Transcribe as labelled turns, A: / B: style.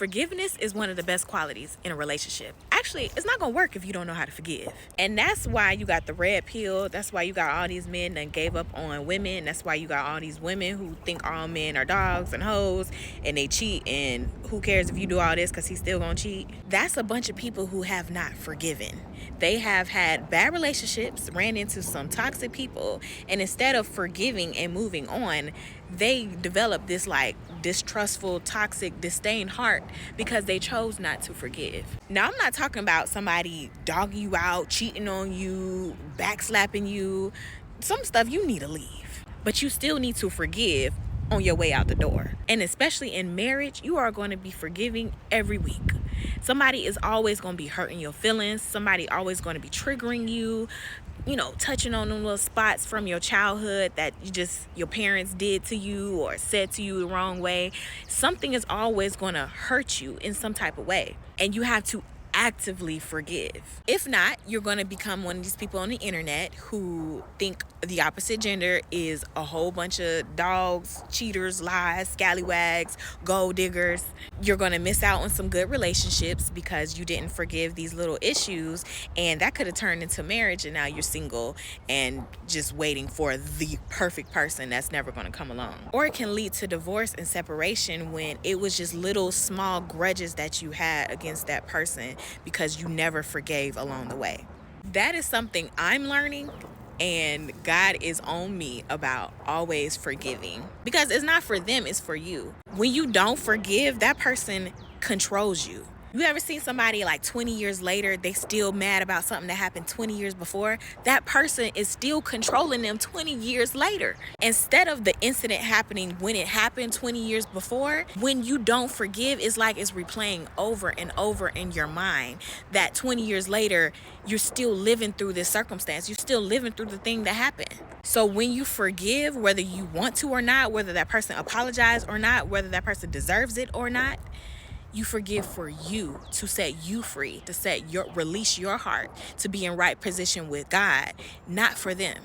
A: Forgiveness is one of the best qualities in a relationship. Actually, it's not gonna work if you don't know how to forgive. And that's why you got the red pill. That's why you got all these men that gave up on women. That's why you got all these women who think all men are dogs and hoes and they cheat, and who cares if you do all this because he's still gonna cheat. That's a bunch of people who have not forgiven. They have had bad relationships, ran into some toxic people, and instead of forgiving and moving on, they develop this like distrustful, toxic, disdain heart because they chose not to forgive. Now, I'm not talking about somebody dogging you out, cheating on you, backslapping you. Some stuff you need to leave, but you still need to forgive on your way out the door. And especially in marriage, you are going to be forgiving every week. Somebody is always going to be hurting your feelings. Somebody always going to be triggering you, touching on them little spots from your childhood that your parents did to you or said to you the wrong way. Something is always going to hurt you in some type of way, and you have to actively forgive. If not, you're going to become one of these people on the internet who think the opposite gender is a whole bunch of dogs, cheaters, lies, scallywags, gold diggers. You're going to miss out on some good relationships because you didn't forgive these little issues, and that could have turned into marriage, and now you're single and just waiting for the perfect person that's never going to come along. Or it can lead to divorce and separation when it was just little small grudges that you had against that person because you never forgave along the way. That is something I'm learning, and God is on me about always forgiving, because it's not for them, it's for you. When you don't forgive, that person controls you. You ever seen somebody like 20 years later, they still mad about something that happened 20 years before? That person is still controlling them 20 years later. Instead of the incident happening when it happened 20 years before, when you don't forgive, it's like it's replaying over and over in your mind that 20 years later, you're still living through this circumstance. You're still living through the thing that happened. So when you forgive, whether you want to or not, whether that person apologized or not, whether that person deserves it or not, you forgive for you, to set you free, to release your heart to be in right position with God, not for them.